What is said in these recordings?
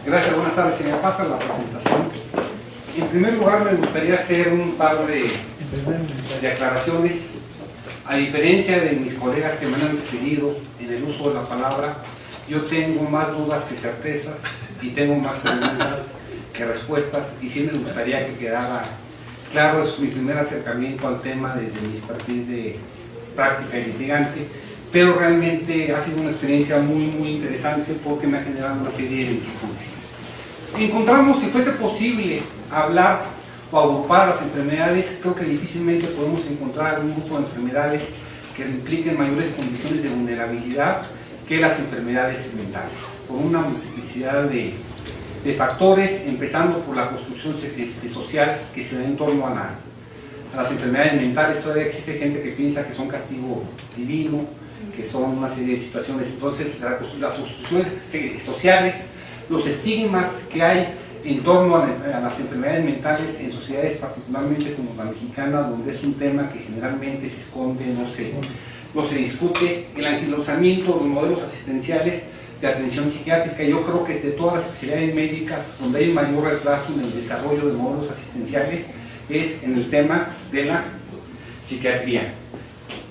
Gracias, buenas tardes. Si me pasa la presentación. En primer lugar, me gustaría hacer un par de aclaraciones. A diferencia de mis colegas que me han antecedido en el uso de la palabra, yo tengo más dudas que certezas y tengo más preguntas que respuestas, y sí me gustaría que quedara claro. Es mi primer acercamiento al tema desde mis perfiles de práctica y litigante, pero realmente ha sido una experiencia muy interesante porque me ha generado una serie de inquietudes. Encontramos, si fuese posible hablar o agrupar las enfermedades, creo que difícilmente podemos encontrar algún grupo de enfermedades que impliquen mayores condiciones de vulnerabilidad que las enfermedades mentales, por una multiplicidad de factores, empezando por la construcción social que se da en torno a las enfermedades mentales. Todavía existe gente que piensa que son castigo divino, que son una serie de situaciones. Entonces, las construcciones sociales, los estigmas que hay en torno a las enfermedades mentales en sociedades particularmente como la mexicana, donde es un tema que generalmente se esconde, no se discute, el anquilosamiento de los modelos asistenciales de atención psiquiátrica. Yo creo que es de todas las especialidades médicas donde hay mayor retraso en el desarrollo de modelos asistenciales es en el tema de la psiquiatría.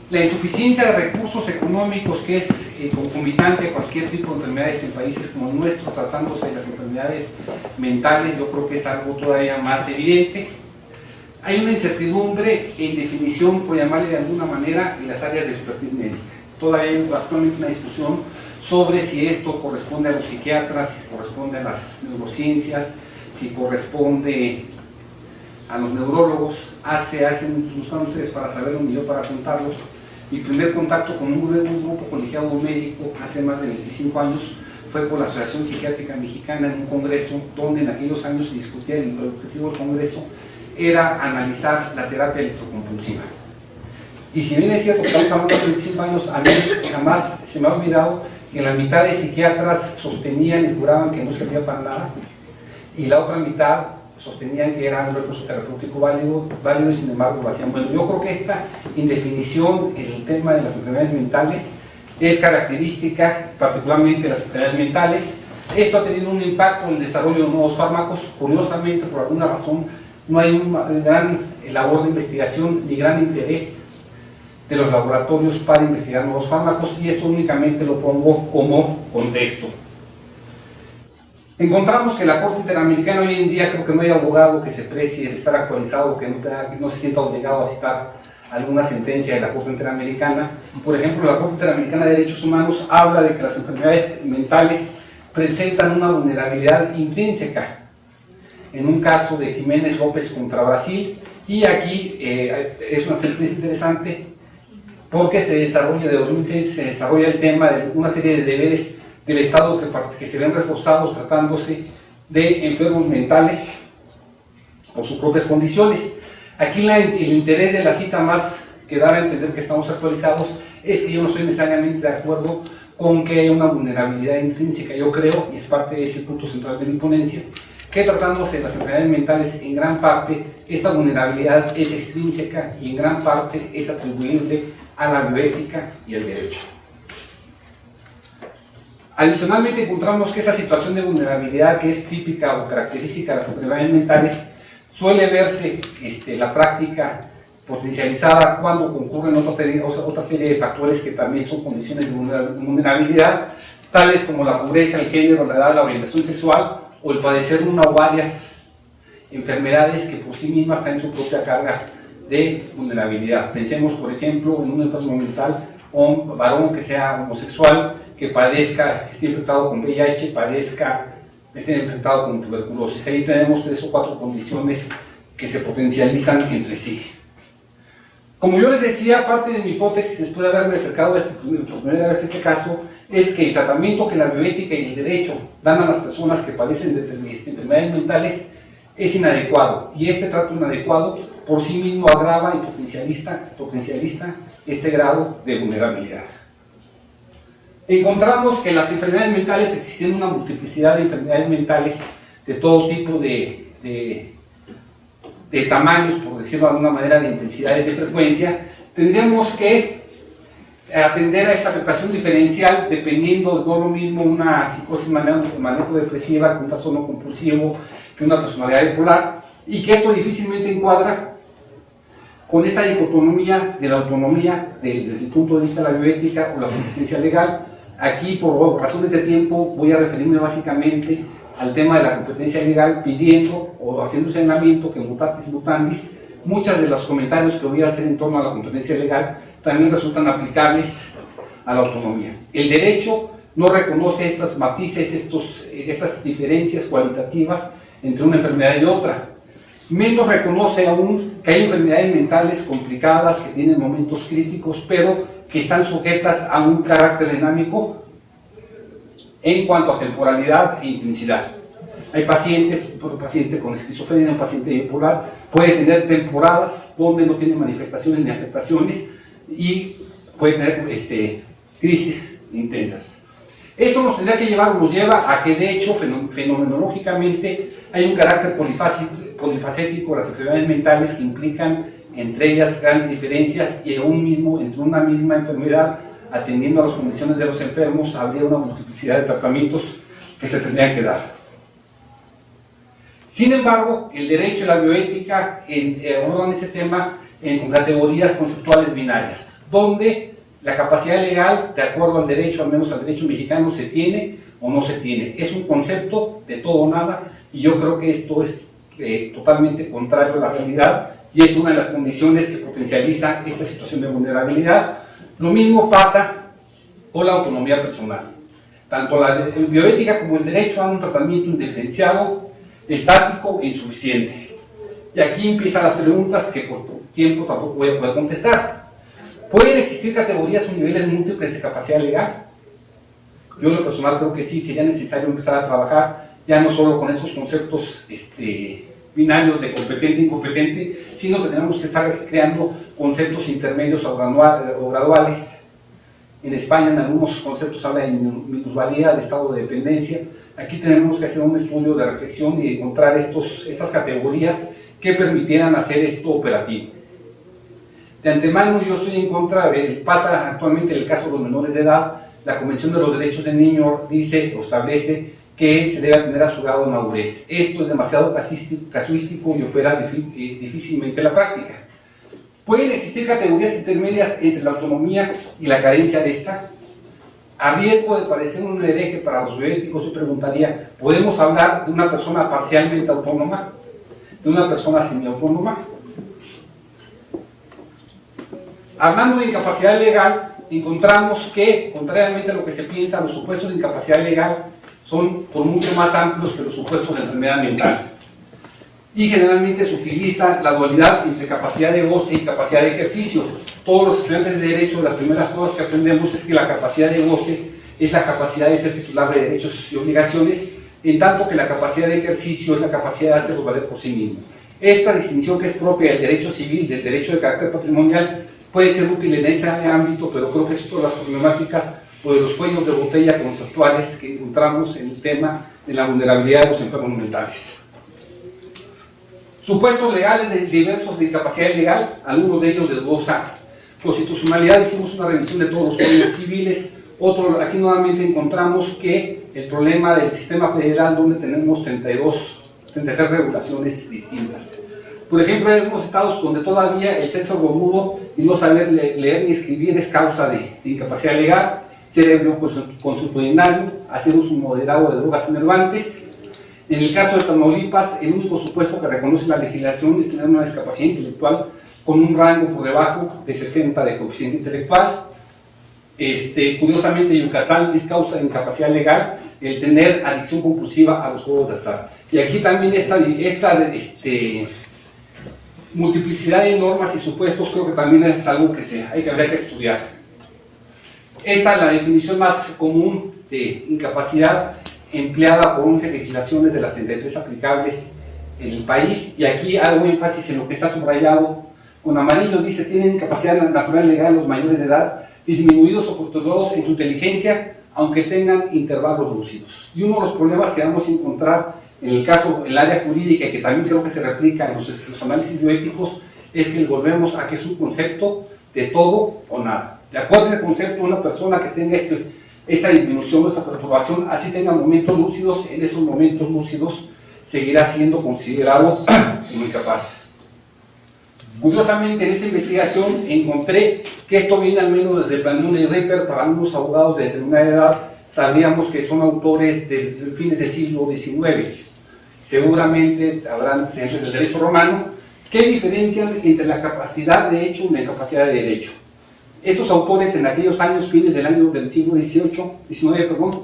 La insuficiencia de recursos económicos, que es concomitante a cualquier tipo de enfermedades en países como el nuestro, tratándose de las enfermedades mentales, yo creo que es algo todavía más evidente. Hay una incertidumbre en definición, por llamarle de alguna manera, en las áreas de expertise médica. Todavía hay actualmente una discusión sobre si esto corresponde a los psiquiatras, si corresponde a las neurociencias, si corresponde a los neurólogos. Buscaron ustedes para saberlo y yo para contarlo. Mi primer contacto con un grupo colegiado médico hace más de 25 años fue con la Asociación Psiquiátrica Mexicana en un congreso donde en aquellos años se discutía, y el objetivo del congreso era analizar la terapia electrocompulsiva. Y si bien es cierto que estamos hablando de 25 años, a mí jamás se me ha olvidado que la mitad de psiquiatras sostenían y juraban que no servía para nada, y la otra mitad sostenían que era un recurso terapéutico válido, y sin embargo lo hacían. Bueno, yo creo que esta indefinición en el tema de las enfermedades mentales es característica particularmente de las enfermedades mentales. Esto ha tenido un impacto en el desarrollo de nuevos fármacos. Curiosamente, por alguna razón, no hay una gran labor de investigación ni gran interés de los laboratorios para investigar nuevos fármacos, y esto únicamente lo pongo como contexto. Encontramos que la Corte Interamericana hoy en día, creo que no hay abogado que se precie de estar actualizado, que no se sienta obligado a citar alguna sentencia de la Corte Interamericana. Por ejemplo, la Corte Interamericana de Derechos Humanos habla de que las enfermedades mentales presentan una vulnerabilidad intrínseca, en un caso de Jiménez López contra Brasil, y aquí es una sentencia interesante porque de 2006 se desarrolla el tema de una serie de deberes del Estado que se ven reforzados tratándose de enfermos mentales por sus propias condiciones. Aquí el interés de la cita más que da a entender que estamos actualizados es que yo no estoy necesariamente de acuerdo con que haya una vulnerabilidad intrínseca. Yo creo, y es parte de ese punto central de mi ponencia, que tratándose de las enfermedades mentales, en gran parte esta vulnerabilidad es extrínseca y en gran parte es atribuible a la bioética y al derecho. Adicionalmente, encontramos que esa situación de vulnerabilidad, que es típica o característica de las enfermedades mentales, suele verse la práctica potencializada cuando concurren otra serie de factores que también son condiciones de vulnerabilidad, tales como la pobreza, el género, la edad, la orientación sexual, o el padecer una o varias enfermedades que por sí mismas traen su propia carga de vulnerabilidad. Pensemos, por ejemplo, en un enfermo mental o un varón que sea homosexual, que esté infectado con VIH, esté infectado con tuberculosis. Ahí tenemos 3 o 4 condiciones que se potencializan entre sí. Como yo les decía, parte de mi hipótesis, después de haberme acercado por primera vez a este caso, es que el tratamiento que la bioética y el derecho dan a las personas que padecen de enfermedades mentales es inadecuado, y este trato inadecuado por sí mismo agrava y potencializa este grado de vulnerabilidad. Encontramos que en las enfermedades mentales existen una multiplicidad de enfermedades mentales de todo tipo de tamaños, por decirlo de alguna manera, de intensidades de frecuencia. Tendríamos que atender a esta afectación diferencial dependiendo de no lo mismo una psicosis maníaco-depresiva que un trastorno compulsivo, que una personalidad bipolar, y que esto difícilmente encuadra con esta dicotomía de la autonomía desde el punto de vista de la bioética o la competencia legal. Aquí, por razones de tiempo, voy a referirme básicamente al tema de la competencia legal, pidiendo o haciendo un señalamiento que mutatis mutandis, muchos de los comentarios que voy a hacer en torno a la competencia legal también resultan aplicables a la autonomía. El derecho no reconoce estas matices, estas diferencias cualitativas entre una enfermedad y otra. Menos reconoce aún que hay enfermedades mentales complicadas que tienen momentos críticos, pero que están sujetas a un carácter dinámico en cuanto a temporalidad e intensidad. Hay pacientes, un paciente con esquizofrenia, un paciente bipolar, puede tener temporadas donde no tiene manifestaciones ni afectaciones y puede tener crisis intensas. Esto nos tendría que llevar, nos lleva a que de hecho fenomenológicamente hay un carácter polifacético de las enfermedades mentales que implican entre ellas grandes diferencias, y aún mismo entre una misma enfermedad, atendiendo a las condiciones de los enfermos, habría una multiplicidad de tratamientos que se tendrían que dar. Sin embargo, el derecho y la bioética abordan ese tema en categorías conceptuales binarias, donde la capacidad legal, de acuerdo al derecho, al menos al derecho mexicano, se tiene o no se tiene. Es un concepto de todo o nada, y yo creo que esto es totalmente contrario a la realidad, y es una de las condiciones que potencializa esta situación de vulnerabilidad. Lo mismo pasa con la autonomía personal. Tanto la bioética como el derecho dan un tratamiento indiferenciado, estático e insuficiente. Y aquí empiezan las preguntas que por tiempo tampoco voy a poder contestar. ¿Pueden existir categorías o niveles múltiples de capacidad legal? Yo en lo personal creo que sí, sería necesario empezar a trabajar ya no solo con esos conceptos binarios de competente e incompetente, sino que tenemos que estar creando conceptos intermedios o graduales. En España en algunos conceptos habla de minusvalía, de estado de dependencia. Aquí tenemos que hacer un estudio de reflexión y encontrar estas categorías que permitieran hacer esto operativo. De antemano yo estoy en contra pasa actualmente en el caso de los menores de edad, la Convención de los Derechos del Niño dice o establece que se debe atender a su grado de madurez. Esto es demasiado casuístico y opera difícilmente en la práctica. ¿Pueden existir categorías intermedias entre la autonomía y la carencia de esta? A riesgo de parecer un hereje para los bioéticos, yo preguntaría, ¿podemos hablar de una persona parcialmente autónoma? ¿De una persona semiautónoma? Hablando de incapacidad legal, encontramos que, contrariamente a lo que se piensa, los supuestos de incapacidad legal son por mucho más amplios que los supuestos de enfermedad mental. Y generalmente se utiliza la dualidad entre capacidad de goce y capacidad de ejercicio. Todos los estudiantes de derecho, las primeras cosas que aprendemos es que la capacidad de goce es la capacidad de ser titular de derechos y obligaciones, en tanto que la capacidad de ejercicio es la capacidad de hacerlo valer por sí mismo. Esta distinción, que es propia del derecho civil, del derecho de carácter patrimonial, puede ser útil en ese ámbito, pero creo que es otra de las problemáticas o de los cuellos de botella conceptuales que encontramos en el tema de la vulnerabilidad de los enfermos mentales. Supuestos legales diversos de incapacidad legal, algunos de ellos de dudosa constitucionalidad. Hicimos una revisión de todos los códigos civiles. Aquí nuevamente encontramos que el problema del sistema federal, donde tenemos 33 regulaciones distintas. Por ejemplo, hay algunos estados donde todavía el ser sordomudo y no saber leer ni escribir es causa de incapacidad legal, ser ebrio consuetudinario, hacer uso moderado de drogas enervantes. En el caso de Tamaulipas, el único supuesto que reconoce la legislación es tener una discapacidad intelectual con un rango por debajo de 70 de coeficiente intelectual. Curiosamente, Yucatán es causa de incapacidad legal el tener adicción compulsiva a los juegos de azar. Y aquí también esta multiplicidad de normas y supuestos creo que también es algo que habría que estudiar. Esta es la definición más común de incapacidad empleada por 11 legislaciones de las 33 aplicables en el país, y aquí hago énfasis en lo que está subrayado con amarillo. Dice: tienen incapacidad natural legal los mayores de edad, disminuidos o perturbados en su inteligencia, aunque tengan intervalos lúcidos. Y uno de los problemas que vamos a encontrar en el caso, en el área jurídica, que también creo que se replica en los análisis bioéticos, es que volvemos a que es un concepto de todo o nada. De acuerdo a ese concepto, una persona que tenga esta disminución, esta perturbación, así tenga momentos lúcidos, en esos momentos lúcidos seguirá siendo considerado como incapaz. Curiosamente, en esta investigación encontré que esto viene al menos desde Planone y Ripper. Para unos abogados de determinada edad, sabíamos que son autores de fines del siglo XIX. Seguramente habrán antecedentes del derecho romano que diferencian entre la capacidad de hecho y la incapacidad de derecho. Estos autores en aquellos años, fines del siglo XIX,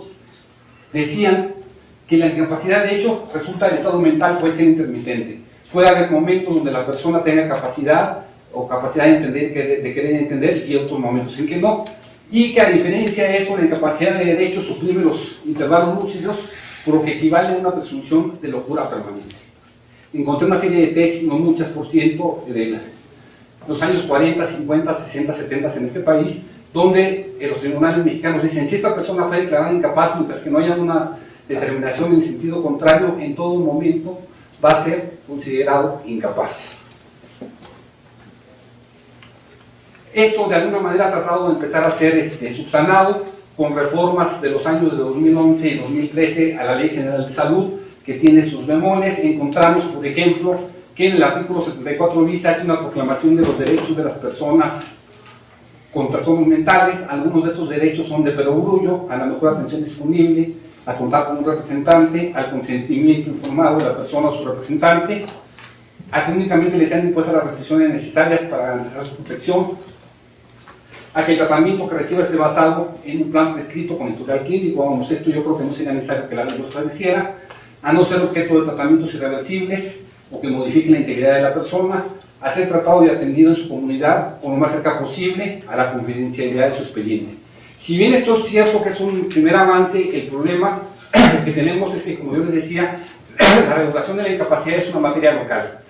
decían que la incapacidad de hecho resulta del estado mental, puede ser intermitente. Puede haber momentos donde la persona tenga capacidad o capacidad de entender, de querer entender, y otros momentos en que no. Y que a diferencia de eso, la incapacidad de derecho suprime los intervalos lúcidos, por lo que equivale a una presunción de locura permanente. Encontré una serie de tesis, no muchas por ciento, de los años 40, 50, 60, 70 en este país, donde los tribunales mexicanos dicen: si esta persona fue declarada incapaz, mientras que no haya una determinación en sentido contrario, en todo momento va a ser considerado incapaz. Esto de alguna manera ha tratado de empezar a ser subsanado con reformas de los años de 2011 y 2013 a la Ley General de Salud, que tiene sus bemoles. Encontramos, por ejemplo, que en el artículo 74 bis hace una proclamación de los derechos de las personas con trastornos mentales. Algunos de estos derechos son de perogrullo, a la mejor atención disponible, a contar con un representante, al consentimiento informado de la persona o su representante, a que únicamente les sean impuestas las restricciones necesarias para garantizar su protección, a que el tratamiento que reciba esté basado en un plan prescrito con historial clínico. Vamos, esto yo creo que no sería necesario que la ley lo estableciera, a no ser objeto de tratamientos irreversibles o que modifiquen la integridad de la persona, a ser tratado y atendido en su comunidad o lo más cerca posible a la confidencialidad de su expediente. Si bien esto es cierto que es un primer avance, el problema que tenemos es que, como yo les decía, la regulación de la incapacidad es una materia local.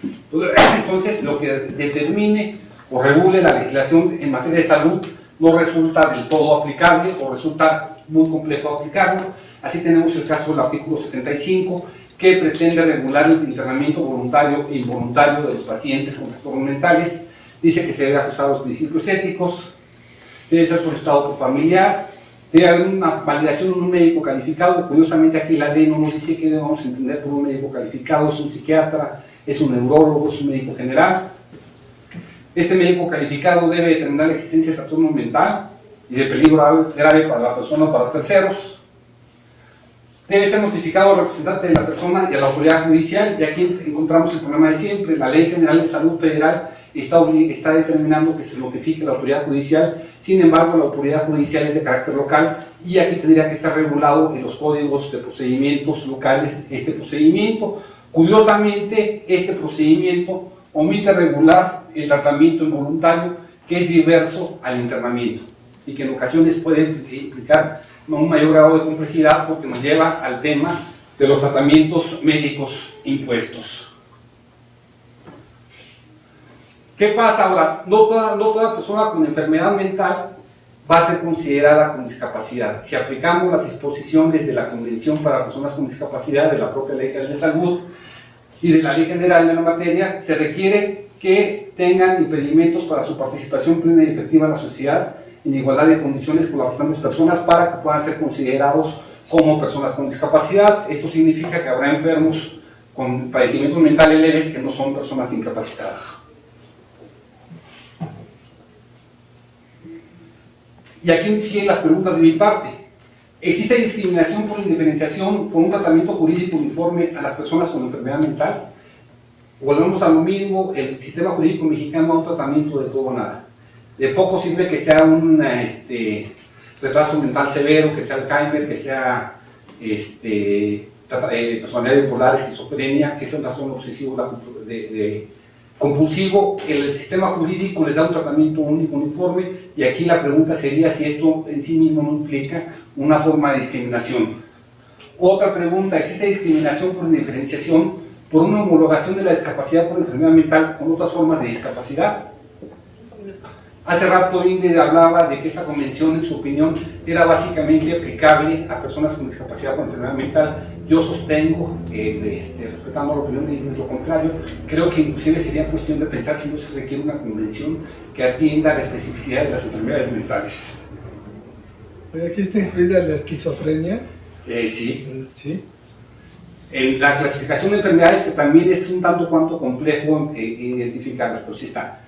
Entonces, lo que determine o regule la legislación en materia de salud no resulta del todo aplicable o resulta muy complejo aplicarlo. Así tenemos el caso del artículo 75, que pretende regular el internamiento voluntario e involuntario de los pacientes con trastornos mentales. Dice que se debe ajustar a los principios éticos, debe ser solicitado por familiar, debe haber una validación de un médico calificado. Curiosamente, aquí la ley no nos dice qué debemos entender por un médico calificado: es un psiquiatra, es un neurólogo, es un médico general. Este médico calificado debe determinar la existencia de trastorno mental y de peligro grave para la persona o para terceros. Debe ser notificado al representante de la persona y a la autoridad judicial, y aquí encontramos el problema de siempre. La Ley General de Salud Federal está determinando que se notifique a la autoridad judicial. Sin embargo, la autoridad judicial es de carácter local, y aquí tendría que estar regulado en los códigos de procedimientos locales este procedimiento. Curiosamente, este procedimiento omite regular el tratamiento involuntario, que es diverso al internamiento y que en ocasiones puede implicar un mayor grado de complejidad, porque nos lleva al tema de los tratamientos médicos impuestos. ¿Qué pasa ahora? No toda persona con enfermedad mental va a ser considerada con discapacidad. Si aplicamos las disposiciones de la Convención para Personas con Discapacidad, de la propia Ley General de Salud y de la Ley General de la materia, se requiere que tengan impedimentos para su participación plena y efectiva en la sociedad, en igualdad de condiciones con las restantes personas, para que puedan ser considerados como personas con discapacidad. Esto significa que habrá enfermos con padecimientos mentales leves que no son personas incapacitadas. Y aquí siguen las preguntas de mi parte. ¿Existe discriminación por indiferenciación con un tratamiento jurídico uniforme a las personas con enfermedad mental? Volvemos a lo mismo: el sistema jurídico mexicano da un tratamiento de todo o nada. De poco sirve que sea un retraso mental severo, que sea Alzheimer, que sea personalidad bipolar, esquizofrenia, que sea un trastorno obsesivo compulsivo. El sistema jurídico les da un tratamiento único, uniforme, y aquí la pregunta sería si esto en sí mismo no implica una forma de discriminación. Otra pregunta: ¿existe discriminación por indiferenciación por una homologación de la discapacidad por enfermedad mental con otras formas de discapacidad? Hace rato Ingrid hablaba de que esta convención, en su opinión, era básicamente aplicable a personas con discapacidad con enfermedad mental. Yo sostengo, respetando la opinión de Ingrid, lo contrario, creo que inclusive sería cuestión de pensar si no se requiere una convención que atienda a la especificidad de las enfermedades mentales. Aquí está incluida la esquizofrenia. Sí. Sí. En la clasificación de enfermedades, que también es un tanto cuanto complejo identificarlas, pero sí está.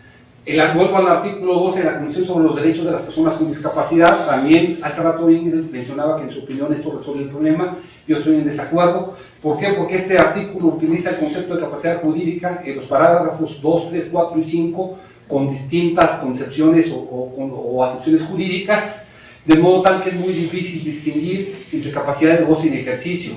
Vuelvo al artículo 12 de la Convención sobre los Derechos de las Personas con Discapacidad. También hace rato Ingrid mencionaba que en su opinión esto resuelve el problema. Yo estoy en desacuerdo. ¿Por qué? Porque este artículo utiliza el concepto de capacidad jurídica en los parágrafos 2, 3, 4 y 5 con distintas concepciones o acepciones jurídicas, de modo tal que es muy difícil distinguir entre capacidad de goce y de ejercicio.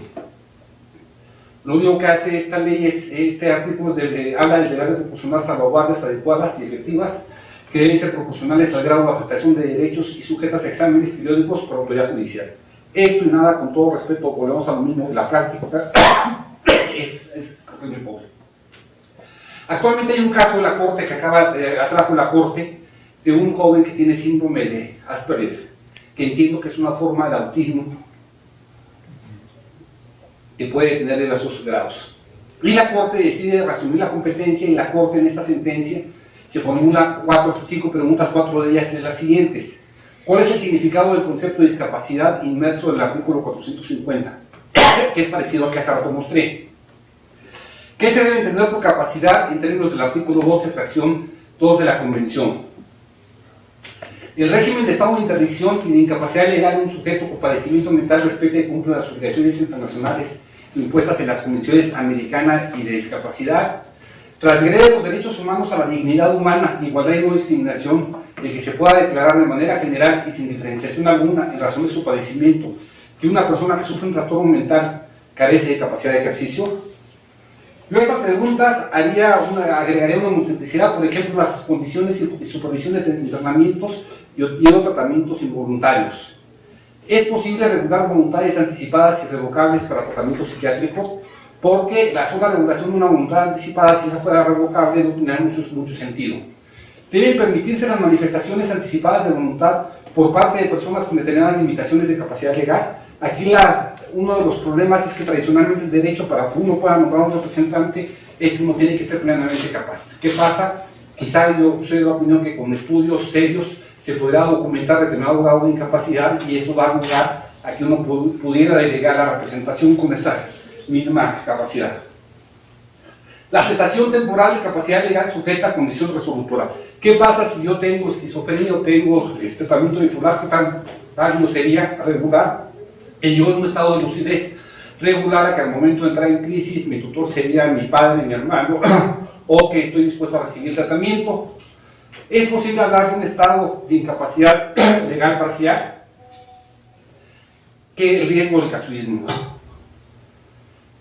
Lo único que hace esta ley es, este artículo habla del deber de proporcionar salvaguardas adecuadas y efectivas que deben ser proporcionales al grado de afectación de derechos y sujetas a exámenes periódicos por autoridad judicial. Esto y nada, con todo respeto, volvemos a lo mismo, la práctica es muy pobre. Actualmente hay un caso de la Corte que atrajo la Corte de un joven que tiene síndrome de Asperger, que entiendo que es una forma de autismo que puede tener diversos grados. Y la Corte decide resumir la competencia, y la Corte en esta sentencia se formula 5 preguntas, 4 de ellas son las siguientes. ¿Cuál es el significado del concepto de discapacidad inmerso en el artículo 450? Que es parecido al que hace rato mostré. ¿Qué se debe entender por capacidad en términos del artículo 12, fracción 2 de la Convención? El régimen de estado de interdicción y de incapacidad legal de un sujeto con padecimiento mental respecta y cumple las obligaciones internacionales impuestas en las convenciones americanas y de discapacidad. Transgrede los derechos humanos a la dignidad humana, igualdad y no discriminación, el que se pueda declarar de manera general y sin diferenciación alguna en razón de su padecimiento que una persona que sufre un trastorno mental carece de capacidad de ejercicio. Yo a estas preguntas agregaría una multiplicidad, por ejemplo, las condiciones y supervisión de internamientos y o tratamientos involuntarios. ¿Es posible regular voluntades anticipadas y revocables para tratamiento psiquiátrico? Porque la sola regulación de una voluntad anticipada, si esa fuera revocable, no tendría mucho sentido. Deben permitirse las manifestaciones anticipadas de voluntad por parte de personas con determinadas limitaciones de capacidad legal. Aquí uno de los problemas es que tradicionalmente el derecho para que uno pueda nombrar un representante es que uno tiene que ser plenamente capaz. ¿Qué pasa? Quizá yo soy de la opinión que con estudios serios se podrá documentar determinado grado de incapacidad y eso va a lugar a que uno pudiera delegar la representación con esa misma capacidad. La cesación temporal de capacidad legal sujeta a condición resolutora. ¿Qué pasa si yo tengo esquizofrenia o tengo tratamiento bipolar? ¿Qué tan válido sería regular? Y yo en un estado de lucidez regular, a que al momento de entrar en crisis mi tutor sería mi padre, mi hermano, o que estoy dispuesto a recibir tratamiento. ¿Es posible hablar de un estado de incapacidad legal parcial? ¿Qué riesgo del casuismo?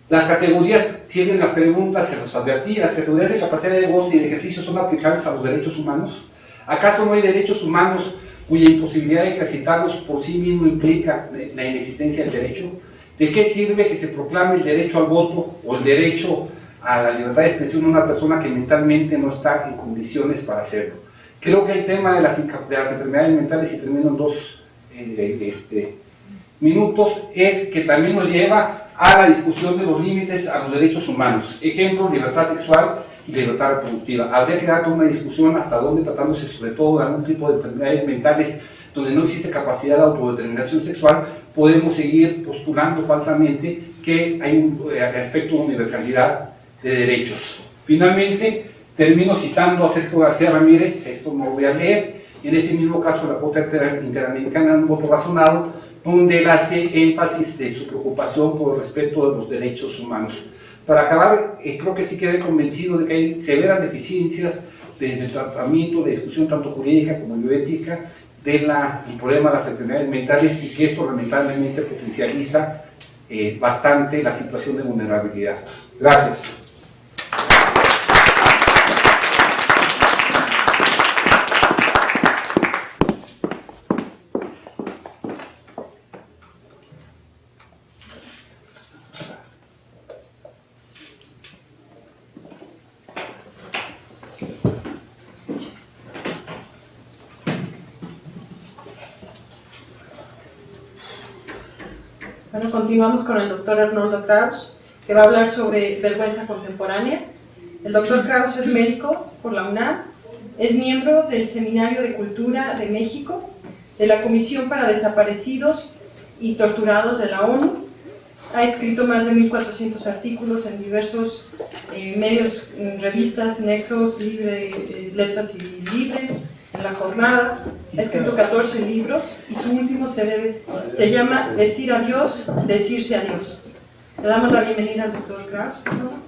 Las categorías, siguen las preguntas, se los advertí, las categorías de capacidad de goce y de ejercicio son aplicables a los derechos humanos. ¿Acaso no hay derechos humanos cuya imposibilidad de ejercitarlos por sí mismo implica la inexistencia del derecho? ¿De qué sirve que se proclame el derecho al voto o el derecho a la libertad de expresión de una persona que mentalmente no está en condiciones para hacerlo? Creo que el tema de las enfermedades mentales, y termino en 2 minutos, es que también nos lleva a la discusión de los límites a los derechos humanos. Ejemplo, libertad sexual y libertad reproductiva. Habría que dar toda una discusión hasta dónde, tratándose sobre todo de algún tipo de enfermedades mentales donde no existe capacidad de autodeterminación sexual, podemos seguir postulando falsamente que hay un aspecto de universalidad de derechos. Finalmente, termino citando a Sergio García Ramírez, esto no lo voy a leer, en este mismo caso la Corte Interamericana en un voto razonado, donde él hace énfasis de su preocupación por el respeto de los derechos humanos. Para acabar, creo que sí quedé convencido de que hay severas deficiencias desde el tratamiento de discusión tanto jurídica como bioética del problema de las enfermedades mentales y que esto lamentablemente potencializa bastante la situación de vulnerabilidad. Gracias. Bueno, continuamos con el doctor Arnoldo Kraus, que va a hablar sobre vergüenza contemporánea. El doctor Kraus es médico por la UNAM, es miembro del Seminario de Cultura de México, de la Comisión para Desaparecidos y Torturados de la ONU. Ha escrito más de 1.400 artículos en diversos medios, revistas, Nexos, Letras y Libre, en La Jornada. Ha escrito 14 libros y su último se llama Decir adiós, decirse adiós. Le damos la bienvenida al doctor Kraus, por favor.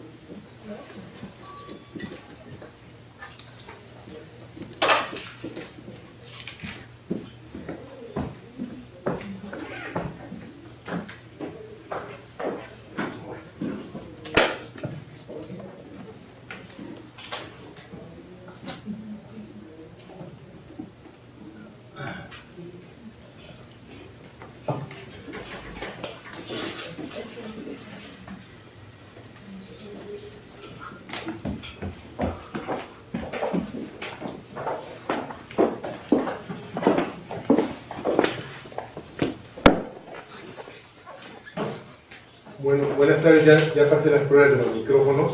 Bueno, buenas tardes, ya pasé las pruebas de los micrófonos,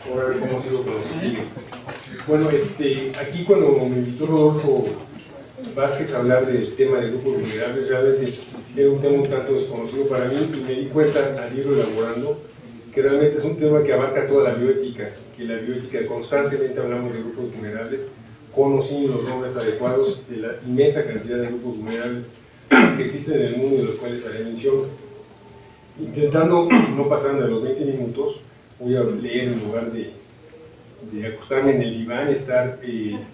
ahora a ver cómo sigo con los que siguen. Bueno, aquí cuando me invitó Rodolfo Vázquez a hablar del tema de grupos vulnerables, realmente era un tema un tanto desconocido para mí y me di cuenta al irlo elaborando que realmente es un tema que abarca toda la bioética, que la bioética constantemente hablamos de grupos vulnerables, conociendo los nombres adecuados de la inmensa cantidad de grupos vulnerables que existen en el mundo y de los cuales haré mención. Intentando no pasar de los 20 minutos, voy a leer en lugar de acostarme en el diván y estar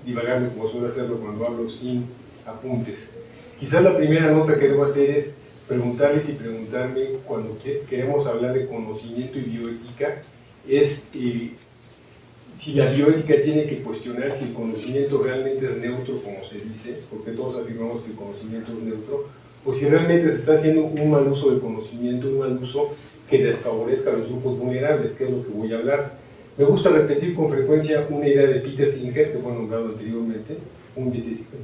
divagando como suelo hacerlo cuando hablo sin apuntes. Quizás la primera nota que debo hacer es preguntarles y preguntarme cuando queremos hablar de conocimiento y bioética, es si la bioética tiene que cuestionar si el conocimiento realmente es neutro, como se dice, porque todos afirmamos que el conocimiento es neutro, o si realmente se está haciendo un mal uso del conocimiento, un mal uso que desfavorezca a los grupos vulnerables, que es lo que voy a hablar. Me gusta repetir con frecuencia una idea de Peter Singer, que fue nombrado anteriormente, un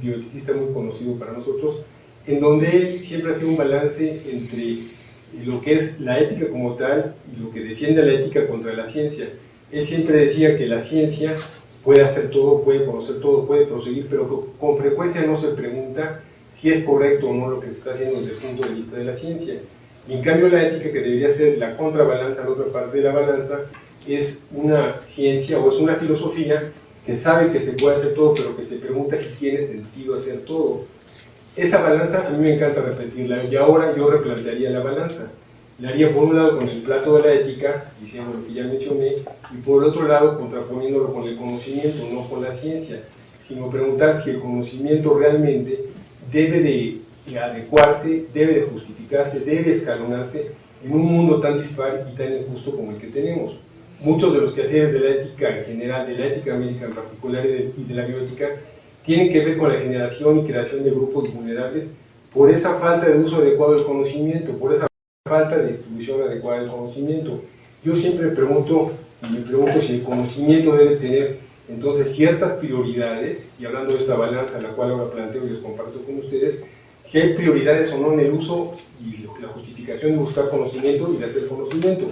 bioeticista muy conocido para nosotros, en donde él siempre hace un balance entre lo que es la ética como tal y lo que defiende la ética contra la ciencia. Él siempre decía que la ciencia puede hacer todo, puede conocer todo, puede proseguir, pero con frecuencia no se pregunta si es correcto o no lo que se está haciendo desde el punto de vista de la ciencia. Y en cambio la ética, que debería ser la contrabalanza, la otra parte de la balanza, es una ciencia o es una filosofía que sabe que se puede hacer todo, pero que se pregunta si tiene sentido hacer todo. Esa balanza a mí me encanta repetirla, y ahora yo replantearía la balanza. La haría por un lado con el plato de la ética, diciendo lo que ya mencioné, y por el otro lado contraponiéndolo con el conocimiento, no con la ciencia, sino preguntar si el conocimiento realmente debe de adecuarse, debe de justificarse, debe escalonarse en un mundo tan dispar y tan injusto como el que tenemos. Muchos de los quehaceres de la ética en general, de la ética médica en particular y de la bioética, tienen que ver con la generación y creación de grupos vulnerables por esa falta de uso adecuado del conocimiento, por esa falta de distribución adecuada del conocimiento. Yo siempre me pregunto si el conocimiento debe tener entonces ciertas prioridades, y hablando de esta balanza, la cual ahora planteo y les comparto con ustedes, si hay prioridades o no en el uso y la justificación de buscar conocimiento y de hacer conocimiento.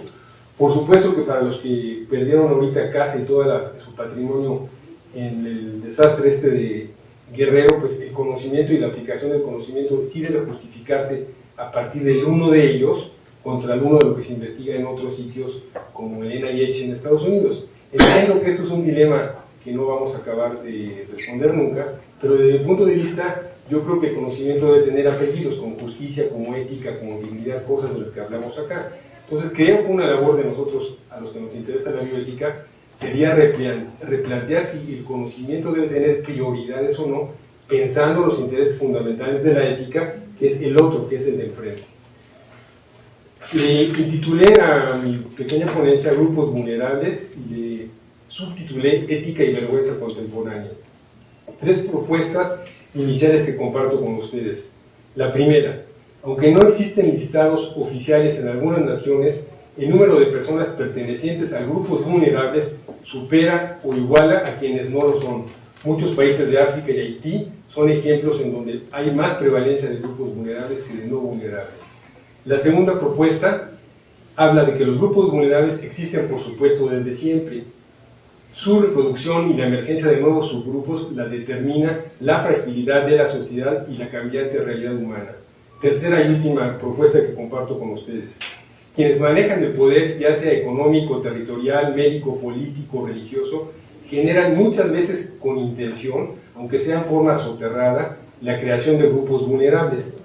Por supuesto que para los que perdieron ahorita casa y todo su patrimonio en el desastre de Guerrero, pues el conocimiento y la aplicación del conocimiento sí debe justificarse a partir del uno de ellos contra el uno de lo que se investiga en otros sitios como el NIH en Estados Unidos. Entiendo que esto es un dilema que no vamos a acabar de responder nunca, pero desde mi punto de vista yo creo que el conocimiento debe tener apellidos como justicia, como ética, como dignidad, cosas de las que hablamos acá. Entonces creo que una labor de nosotros, a los que nos interesa la bioética, sería replantear si el conocimiento debe tener prioridades o no, pensando en los intereses fundamentales de la ética, que es el otro, que es el de enfrente. Intitulé a mi pequeña ponencia Grupos Vulnerables y le subtitulé Ética y Vergüenza Contemporánea. 3 propuestas iniciales que comparto con ustedes. La primera: aunque no existen listados oficiales en algunas naciones, el número de personas pertenecientes a grupos vulnerables supera o iguala a quienes no lo son. Muchos países de África y Haití son ejemplos en donde hay más prevalencia de grupos vulnerables que de no vulnerables. La segunda propuesta habla de que los grupos vulnerables existen, por supuesto, desde siempre. Su reproducción y la emergencia de nuevos subgrupos la determina la fragilidad de la sociedad y la cambiante realidad humana. Tercera y última propuesta que comparto con ustedes. Quienes manejan el poder, ya sea económico, territorial, médico, político, religioso, generan muchas veces con intención, aunque sea en forma soterrada, la creación de grupos vulnerables.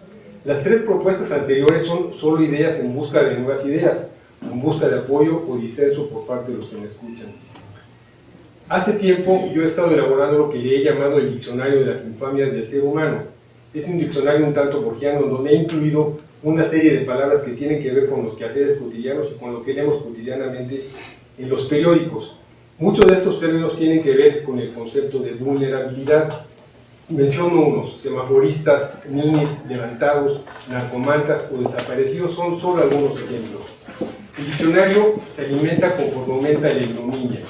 Las tres propuestas anteriores son solo ideas en busca de nuevas ideas, en busca de apoyo o disenso por parte de los que me escuchan. Hace tiempo yo he estado elaborando lo que le he llamado el diccionario de las infamias del ser humano. Es un diccionario un tanto borgiano donde he incluido una serie de palabras que tienen que ver con los quehaceres cotidianos y con lo que leemos cotidianamente en los periódicos. Muchos de estos términos tienen que ver con el concepto de vulnerabilidad. Menciono unos: semaforistas, ninis, levantados, narcomantas o desaparecidos son solo algunos ejemplos. El diccionario se alimenta conforme aumenta la ignominia.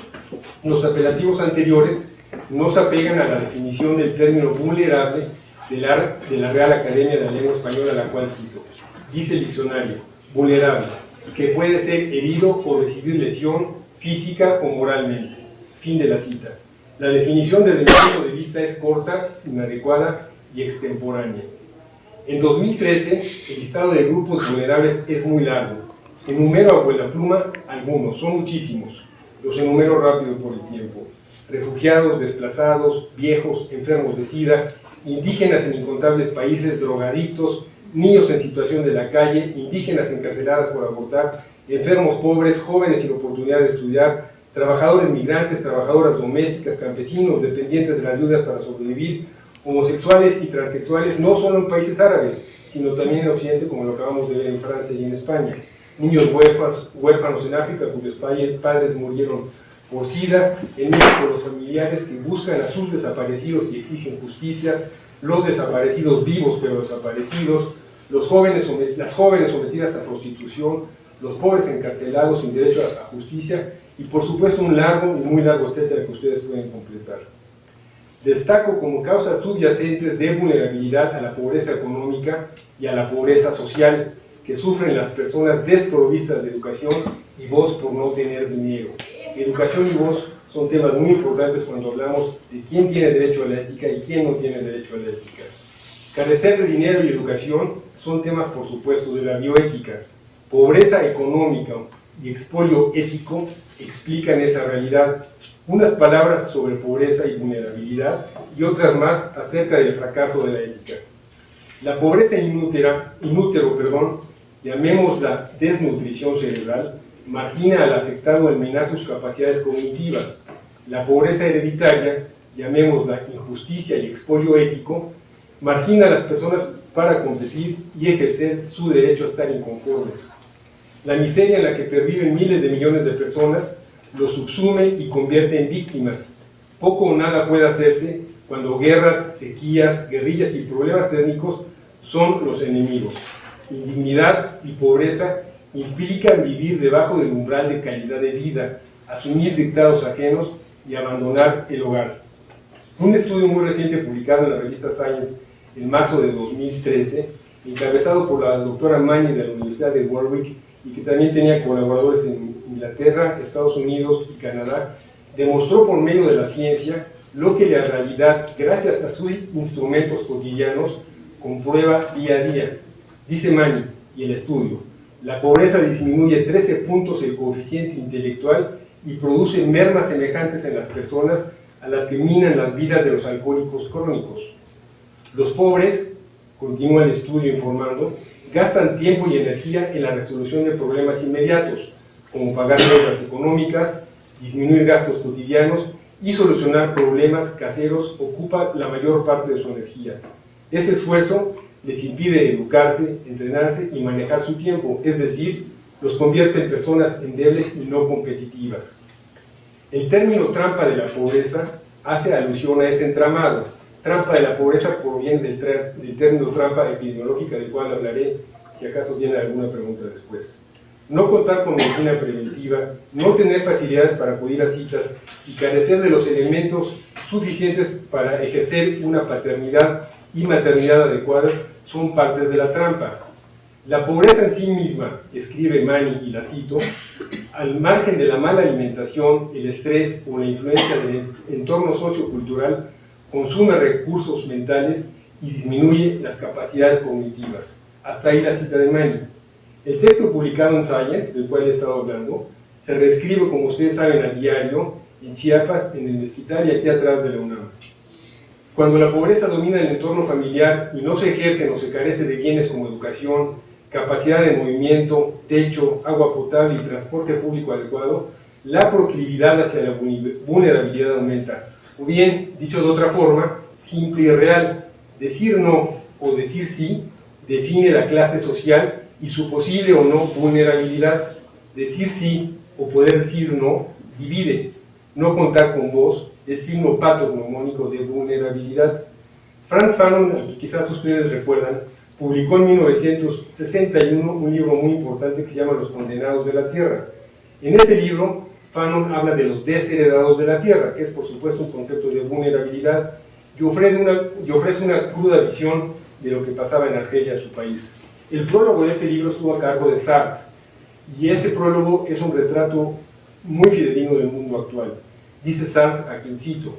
Los apelativos anteriores no se apegan a la definición del término vulnerable de la Real Academia de la Lengua Española, la cual cito. Dice el diccionario: vulnerable, que puede ser herido o recibir lesión física o moralmente. Fin de la cita. La definición desde mi punto de vista es corta, inadecuada y extemporánea. En 2013, el listado de grupos vulnerables es muy largo. Enumero a vuelapluma algunos, son muchísimos. Los enumero rápido por el tiempo. Refugiados, desplazados, viejos, enfermos de SIDA, indígenas en incontables países, drogadictos, niños en situación de la calle, indígenas encarceladas por abortar, enfermos pobres, jóvenes sin oportunidad de estudiar, trabajadores migrantes, trabajadoras domésticas, campesinos, dependientes de las ayudas para sobrevivir, homosexuales y transexuales, no solo en países árabes, sino también en Occidente, como lo acabamos de ver en Francia y en España. Niños huérfanos en África, cuyos padres murieron por SIDA, en México los familiares que buscan a sus desaparecidos y exigen justicia, los desaparecidos vivos pero desaparecidos, las jóvenes sometidas a prostitución, los pobres encarcelados sin derecho a justicia y por supuesto un largo y muy largo etcétera que ustedes pueden completar. Destaco como causas subyacentes de vulnerabilidad a la pobreza económica y a la pobreza social que sufren las personas desprovistas de educación y voz por no tener dinero. Educación y voz son temas muy importantes cuando hablamos de quién tiene derecho a la ética y quién no tiene derecho a la ética. Carecer de dinero y educación son temas, por supuesto, de la bioética. Pobreza económica y expolio ético explican esa realidad. Unas palabras sobre pobreza y vulnerabilidad y otras más acerca del fracaso de la ética. La pobreza inútero, llamémosla desnutrición cerebral, margina al afectado al minar sus capacidades cognitivas. La pobreza hereditaria, llamémosla injusticia y expolio ético, margina a las personas para competir y ejercer su derecho a estar inconformes. La miseria en la que perviven miles de millones de personas los subsume y convierte en víctimas. Poco o nada puede hacerse cuando guerras, sequías, guerrillas y problemas étnicos son los enemigos. Indignidad y pobreza implican vivir debajo del umbral de calidad de vida, asumir dictados ajenos y abandonar el hogar. Un estudio muy reciente publicado en la revista Science en marzo de 2013, encabezado por la doctora Magni de la Universidad de Warwick y que también tenía colaboradores en Inglaterra, Estados Unidos y Canadá, demostró por medio de la ciencia lo que la realidad, gracias a sus instrumentos cotidianos, comprueba día a día. Dice Magni y el estudio: la pobreza disminuye 13 puntos el coeficiente intelectual y produce mermas semejantes en las personas a las que minan las vidas de los alcohólicos crónicos. Los pobres, continúa el estudio informando, gastan tiempo y energía en la resolución de problemas inmediatos, como pagar deudas económicas, disminuir gastos cotidianos y solucionar problemas caseros ocupa la mayor parte de su energía. Ese esfuerzo les impide educarse, entrenarse y manejar su tiempo, es decir, los convierte en personas endebles y no competitivas. El término trampa de la pobreza hace alusión a ese entramado. Trampa de la pobreza proviene del término trampa epidemiológica, del cual hablaré si acaso tienen alguna pregunta después. No contar con medicina preventiva, no tener facilidades para acudir a citas y carecer de los elementos suficientes para ejercer una paternidad y maternidad adecuadas son partes de la trampa. La pobreza en sí misma, escribe Mani, y la cito, al margen de la mala alimentación, el estrés o la influencia del entorno sociocultural, consume recursos mentales y disminuye las capacidades cognitivas. Hasta ahí la cita de Mani. El texto publicado en Science, del cual he estado hablando, se reescribe, como ustedes saben, a diario en Chiapas, en el Mezquital y aquí atrás de la UNAM. Cuando la pobreza domina el entorno familiar y no se ejercen o se carece de bienes como educación, capacidad de movimiento, techo, agua potable y transporte público adecuado, la proclividad hacia la vulnerabilidad aumenta. O bien, dicho de otra forma, simple y real, decir no o decir sí define la clase social y su posible o no vulnerabilidad. Decir sí o poder decir no divide. No contar con vos es signo patognomónico de vulnerabilidad. Franz Fanon, al que quizás ustedes recuerdan, publicó en 1961 un libro muy importante que se llama Los Condenados de la Tierra. En ese libro, Fanon habla de los desheredados de la Tierra, que es por supuesto un concepto de vulnerabilidad, y ofrece una cruda visión de lo que pasaba en Argelia, su país. El prólogo de ese libro estuvo a cargo de Sartre, y ese prólogo es un retrato muy fidedigno del mundo actual. Dice Sartre, a quien cito: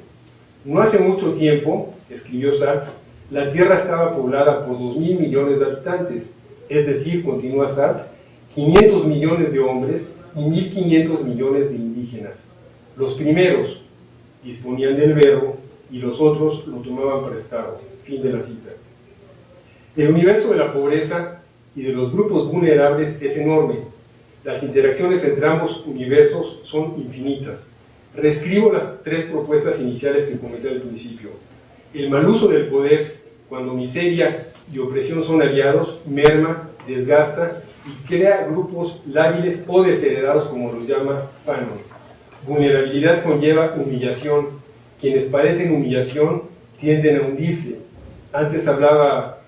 no hace mucho tiempo, escribió Sartre, la Tierra estaba poblada por 2.000 millones de habitantes, es decir, continúa Sartre, 500 millones de hombres y 1.500 millones de indígenas. Los primeros disponían del verbo y los otros lo tomaban prestado. Fin de la cita. El universo de la pobreza y de los grupos vulnerables es enorme. Las interacciones entre ambos universos son infinitas. Reescribo las tres propuestas iniciales que comenté al principio. El mal uso del poder, cuando miseria y opresión son aliados, merma, desgasta y crea grupos lábiles o desheredados, como los llama Fanon. Vulnerabilidad conlleva humillación. Quienes padecen humillación tienden a hundirse. Antes hablaba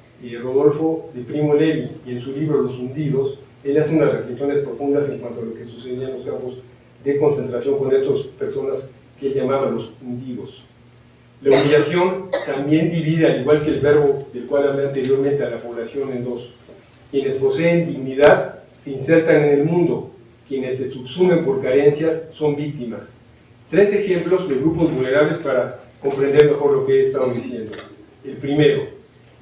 Rodolfo de Primo Levi, y en su libro Los Hundidos, él hace unas reflexiones profundas en cuanto a lo que sucedía en los campos de concentración con estas personas que él llamaba los hundidos. La humillación también divide, al igual que el verbo del cual hablé anteriormente, a la población en dos. Quienes poseen dignidad se insertan en el mundo, quienes se subsumen por carencias son víctimas. Tres ejemplos de grupos vulnerables para comprender mejor lo que he estado diciendo. El primero,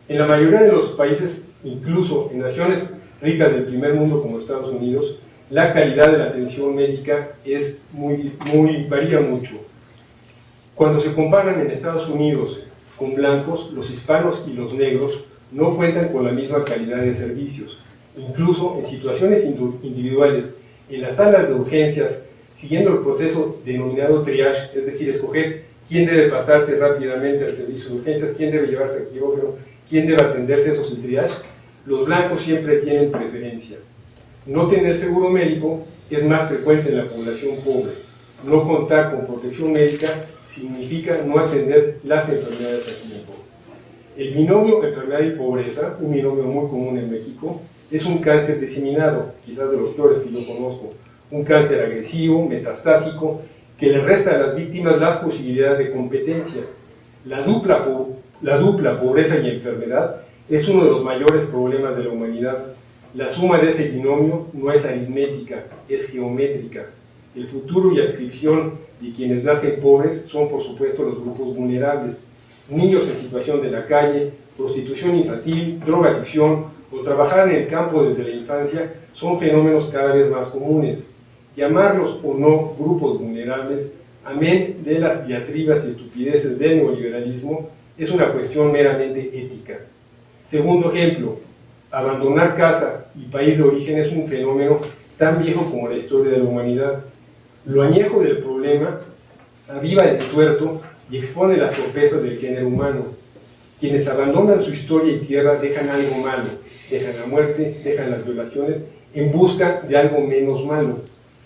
en la mayoría de los países, incluso en naciones ricas del primer mundo como Estados Unidos, la calidad de la atención médica es varía mucho. Cuando se comparan en Estados Unidos con blancos, los hispanos y los negros no cuentan con la misma calidad de servicios. Incluso en situaciones individuales, en las salas de urgencias, siguiendo el proceso denominado triage, es decir, escoger quién debe pasarse rápidamente al servicio de urgencias, quién debe llevarse al quirófano, quién debe atenderse, eso es el triage, los blancos siempre tienen preferencia. No tener seguro médico es más frecuente en la población pobre. No contar con protección médica significa no atender las enfermedades a tiempo. El binomio enfermedad y pobreza, un binomio muy común en México, es un cáncer diseminado, quizás de los peores que yo conozco, un cáncer agresivo, metastásico, que le resta a las víctimas las posibilidades de competencia. La dupla pobreza y enfermedad es uno de los mayores problemas de la humanidad. La suma de ese binomio no es aritmética, es geométrica. El futuro y adscripción de quienes nacen pobres son, por supuesto, los grupos vulnerables. Niños en situación de la calle, prostitución infantil, drogadicción o trabajar en el campo desde la infancia son fenómenos cada vez más comunes. Llamarlos o no grupos vulnerables, amén de las diatribas y estupideces del neoliberalismo, es una cuestión meramente ética. Segundo ejemplo, abandonar casa y país de origen es un fenómeno tan viejo como la historia de la humanidad. Lo añejo del problema aviva el tuerto y expone las torpezas del género humano. Quienes abandonan su historia y tierra dejan algo malo, dejan la muerte, dejan las violaciones, en busca de algo menos malo.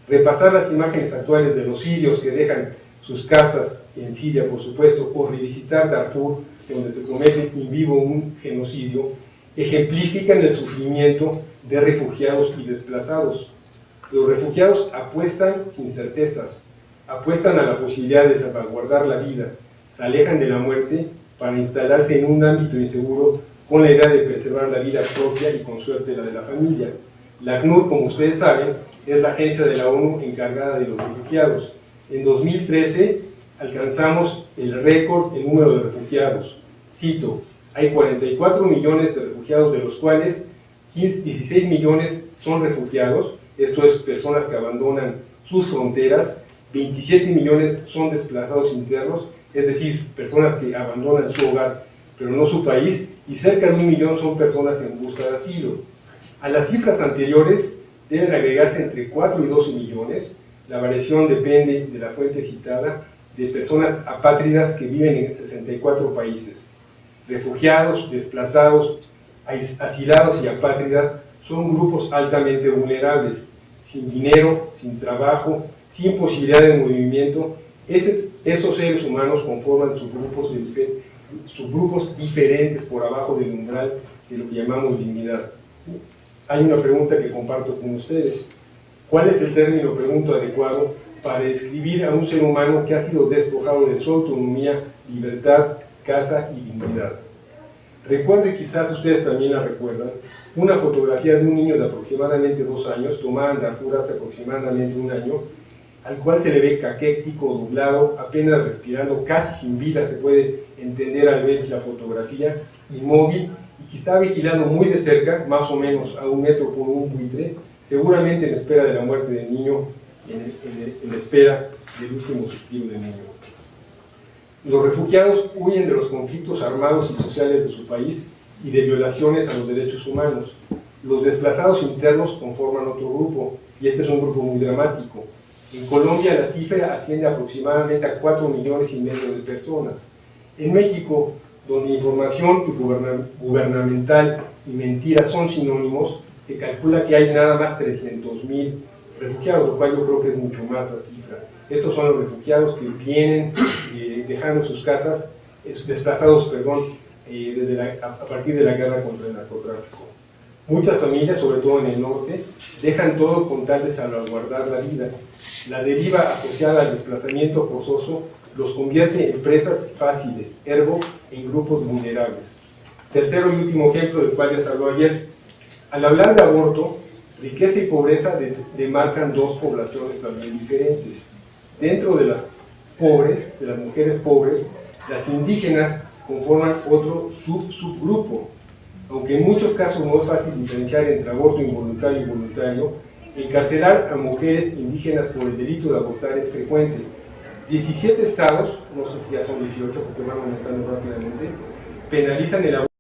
Repasar las imágenes actuales de los sirios que dejan sus casas en Siria, por supuesto, o revisitar Darfur, donde se comete en vivo un genocidio, ejemplifican el sufrimiento de refugiados y desplazados. Los refugiados apuestan sin certezas, apuestan a la posibilidad de salvaguardar la vida, se alejan de la muerte para instalarse en un ámbito inseguro con la idea de preservar la vida propia y con suerte la de la familia. La ACNUR, como ustedes saben, es la agencia de la ONU encargada de los refugiados. En 2013 alcanzamos el récord en número de refugiados. Cito, hay 44 millones de refugiados, de los cuales 16 millones son refugiados, esto es, personas que abandonan sus fronteras, 27 millones son desplazados internos, es decir, personas que abandonan su hogar, pero no su país, y cerca de 1 millón son personas en busca de asilo. A las cifras anteriores deben agregarse entre 4 y 12 millones, la variación depende de la fuente citada, de personas apátridas que viven en 64 países. Refugiados, desplazados, asilados y apátridas son grupos altamente vulnerables, sin dinero, sin trabajo, sin posibilidad de movimiento. Esos seres humanos conforman subgrupos diferentes por abajo del umbral de lo que llamamos dignidad. Hay una pregunta que comparto con ustedes. ¿Cuál es el término, pregunto, adecuado para describir a un ser humano que ha sido despojado de su autonomía, libertad, casa y dignidad? Recuerdo, y quizás ustedes también la recuerdan, una fotografía de un niño de aproximadamente 2 años, tomada en Darfur hace aproximadamente 1 año, al cual se le ve caquético, doblado, apenas respirando, casi sin vida, se puede entender al ver la fotografía, inmóvil, y quizá vigilando muy de cerca, más o menos a 1 metro por un buitre, seguramente en espera de la muerte del niño, en espera del último suspiro del niño. Los refugiados huyen de los conflictos armados y sociales de su país y de violaciones a los derechos humanos. Los desplazados internos conforman otro grupo, y este es un grupo muy dramático. En Colombia la cifra asciende aproximadamente a 4,5 millones de personas. En México, donde información gubernamental y mentiras son sinónimos, se calcula que hay nada más 300,000 refugiados, lo cual yo creo que es mucho más la cifra. Estos son los refugiados que vienen dejando sus casas, desplazados, a partir de la guerra contra el narcotráfico. Muchas familias, sobre todo en el norte, dejan todo con tal de salvaguardar la vida. La deriva asociada al desplazamiento forzoso los convierte en presas fáciles, ergo en grupos vulnerables. Tercero y último ejemplo del cual ya se habló ayer. Al hablar de aborto, riqueza y pobreza demarcan 2 poblaciones también diferentes. Dentro de las pobres, de las mujeres pobres, las indígenas conforman otro subgrupo. Aunque en muchos casos no es fácil diferenciar entre aborto involuntario y voluntario, encarcelar a mujeres indígenas por el delito de abortar es frecuente. 17 estados, no sé si ya son 18 porque van aumentando rápidamente, penalizan el aborto